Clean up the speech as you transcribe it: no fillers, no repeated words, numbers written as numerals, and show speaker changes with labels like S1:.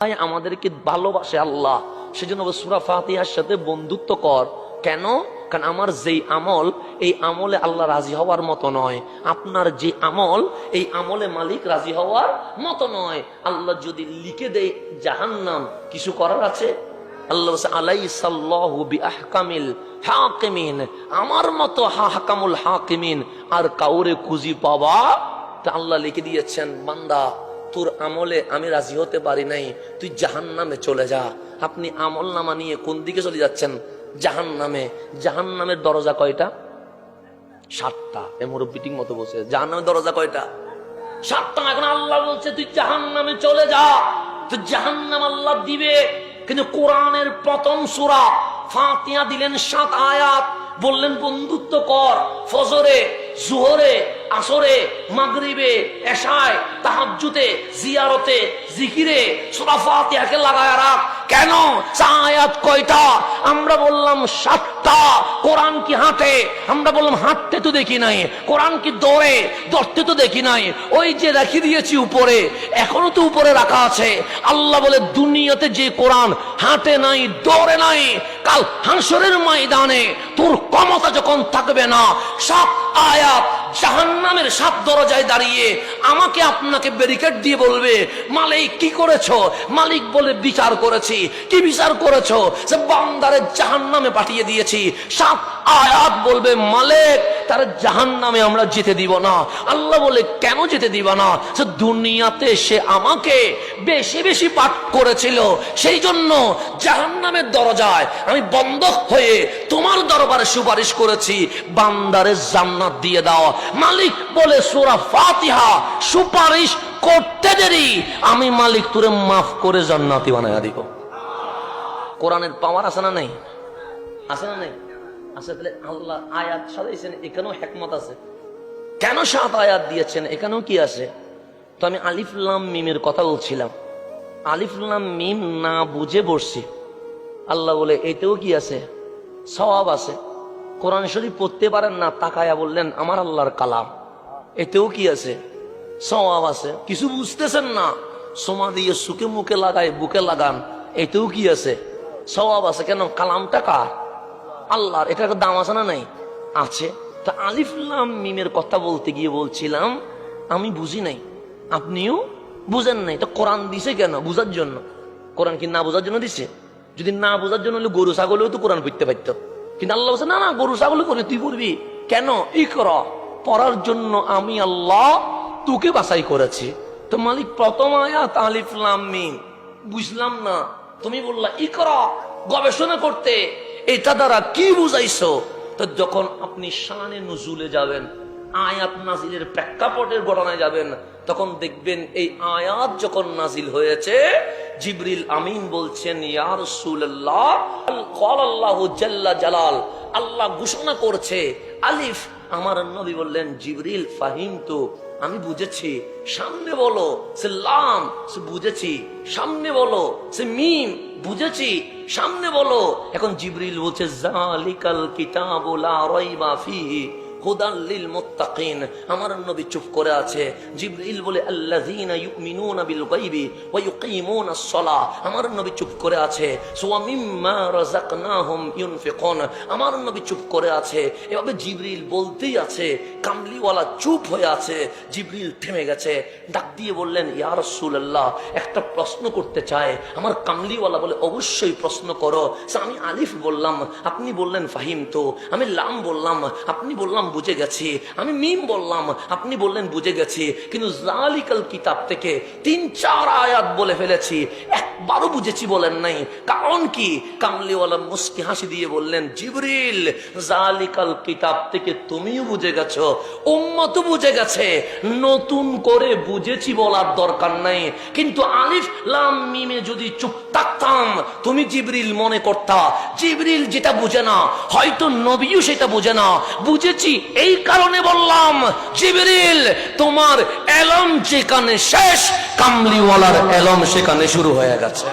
S1: আমাদেরকে ভালোবাসে আল্লাহ, সেজন্য সূরা ফাতিহার সাথে বন্ধুত্ব কর। কেন? কারণ আমার যেই আমল, এই আমলে আল্লাহ রাজি হওয়ার মতো নয়। আপনার যে আমল, এই আমলে মালিক রাজি হওয়ার মতো নয়। আল্লাহ যদি লিখে দেয় জাহান্নাম, কিছু করার আছে? আল্লাহ বলছে আলাইসাল্লাহু বিআহকামিল হাকিমিন, আমার মতো হাকামুল হাকিমিন আর কাউরে খুঁজি পাবা? তা আল্লাহ লিখে দিয়েছেন, বান্দা তোর আমলে আমি রাজি হতে পারি নাই, তুই জাহান্নামে চলে যা। আপনি আমল নামা নিয়ে কোন দিকে চলে যাচ্ছেন? জাহান্নামে। জাহান্নামের দরজা কয়টা? 7টা। এ মুরব্বিটির মতো বসে, জাহান্নামের দরজা কয়টা? 7টা। এখন আল্লাহ বলছে তুই জাহান্নামে চলে যা, তুই জাহান্নাম আল্লাহ দিবে। কিন্তু কোরআনের প্রথম সূরা ফাতিহা দিলেন 7 আয়াত, বললেন বন্ধুত্ব কর। ফজরে, জোহরে, আসরে, মাগরিবে, এশায়, তাহাজ্জুদে, জিয়ারতে, জিকিরে সূরা ফাতিহাকে লাগায় রাখ। কেন? আয়াত কয়টা? আমরা বললাম 7টা। কোরআন কি হাঁটে? আমরা বললাম হাঁটতে তো দেখি নাই। কোরআন কি দৌড়ে? দৌড়তে তো দেখি নাই। ওই যে রেখে দিয়েছি উপরে, এখনো তো উপরে রাখা আছে। আল্লাহ বলে দুনিয়াতে যে কোরআন হাঁটে নাই, দৌড়ে নাই, কাল হাসরের ময়দানে তোর ক্ষমতা যখন থাকবে না, 7 আয়াত জাহান্নামের 7 দরজায় দাঁড়িয়ে আমাকে আপনাকে ব্যারিকেড দিয়ে বলবে, মালিক কি করেছো? মালিক বলে বিচার করেছি। কি বিচার করেছো? যে বান্দারে জাহান্নামে পাঠিয়ে দিয়েছি। 7 আয়াত বলবে, মালিক তার জাহান্নামে আমরা যেতে দিব না। আল্লাহ বলে কেন যেতে দিব না? যে দুনিয়াতে সে আমাকে বেশি বেশি পাঠ করেছিল, সেই জন্য জাহান্নামের দরজায় আমি বন্ধ হয়ে তোমার দরবারে সুপারিশ করেছি, বান্দারে জান্নাত দিয়ে দাও। মালিক বলে সূরা ফাতিহা সুপারিশ করতে দেরি, আমি মালিক তোরে মাফ করে জান্নাতি বানায়া দিব। কোরআনের পাওয়ার আছে না নাই? আছে না নাই? আছে। তাহলে আল্লাহ আয়াত সাজাইছেন, এখানেও হিকমত আছে। কেন 7 আয়াত দিয়েছেন? এখানেও কি আছে? তো আমি আলিফ লাম মিমের কথা বলছিলাম। আলিফ লাম মিম না বুঝে বসছি। আল্লাহ বলে এতেও কি আছে? সওয়াব আছে। কোরআন শরীফ পড়তে পারেন না, তাকায়া বললেন আমার আল্লাহর কালাম, এতেও কি আছে? সওয়াব আছে। কিছু বুঝতেছেন না, সোমা দিয়ে সুকে মুখে লাগায় বুকে লাগান, এতেও কি আছে? সওয়াব আছে। কেন? কালামটা কার? আল্লাহর। এটা একটা দাম আছে না নাই? আছে। তা আলিফ লাম মিমের কথা বলতে গিয়ে বলছিলাম আমি বুঝি নাই, আপনিও বুঝেন নাই। তো কোরআন দিছে কেন? বুঝার জন্য। কোরআন কি না বুঝার জন্য দিছে? যদি না বুঝার জন্য হলে গরু ছাগলেও তো কোরআন পড়তে পারত। কিন্তু আল্লাহ বলছে না না, গরু ছাগল করে তুই পড়বি কেন? ইকরা, পড়ার জন্য আমি আল্লাহ তোকে বাছাই করেছি। তো মালিক প্রথম আয়াত আলিফ লাম মিম বুঝলাম না, তুমি বললা ইকরা, গবেষণা করতে, এটা দ্বারা কি বুঝাইছো? তো যখন আপনি শানে নুজুলে যাবেন, আয়াত নাজিলের প্রেক্ষাপটের ঘটনায় যাবেন, তখন দেখবেন এই আয়াত যখন নাজিল হয়েছে, জিবরিল আমিন বলছেন ইয়া রাসূলুল্লাহ, ক্বালাল্লাহু জাল্লা জালাল, আল্লাহ ঘোষণা করছে আলিফ। আমার নবী বললেন জিবরিল ফাহিমতু, আমি বুঝেছি। সামনে বলো। সে লাম, সে বুঝেছি। সামনে বলো। সে মিম, বুঝেছি। সামনে বলো। এখন জিবরিল বলছে যালিকাল কিতাবু লা রাইবা ফিহি হুদাল লিল মুত্তাকিন। আমার নবী চুপ করে আছে। জিবরিল বলে আল্লাযীনা ইউমিনুনা বিল গায়বি ওয়া ইউকিমুনাস সালাহ। আমার নবী চুপ করে আছে। ওয়া মিম্মা রাযাকনাহুম ইউনফিকুন। আমার নবী চুপ করে আছে। এভাবে জিবরিল বলতেই আছে, কামলিওয়ালা চুপ হয়ে আছে। জিবরিল থেমে গেছে, ডাক দিয়ে বললেন ইয়া রাসূলুল্লাহ, একটা প্রশ্ন করতে চায়। আমার কামলিওয়ালা বলে অবশ্যই প্রশ্ন করো। আমি আলিফ বললাম, আপনি বললেন ফাহিমতু। আমি লাম বললাম, আপনি বললাম বুঝে গেছি। আমি মিম বললাম, আপনি বললেন বুঝে গেছি। কিন্তু যালিকাল কিতাব থেকে 3-4 আয়াত বলে ফেলেছি, একবারও বুঝেছি বলেন নাই। কারণ কি? কামলিওয়ালা মুস্কি হাসি দিয়ে বললেন জিবরিল, যালিকাল কিতাব থেকে তুমিও বুঝে গেছো, উম্মতও বুঝে গেছে, নতুন করে বুঝেছি বলার দরকার নাই। কিন্তু আলিফ লাম মিমে যদি চুপ থাকতাম, তুমি জিবরিল মনে করতা জিবরিল যেটা বুঝে না, হয়তো নবীও সেটা বুঝে না। বুঝেছি এই কারণে বললাম জিবরিল, তোমার এলম যেখানে শেষ, কামলিওয়ালার এলম সেখানে শুরু হয়ে গেছে।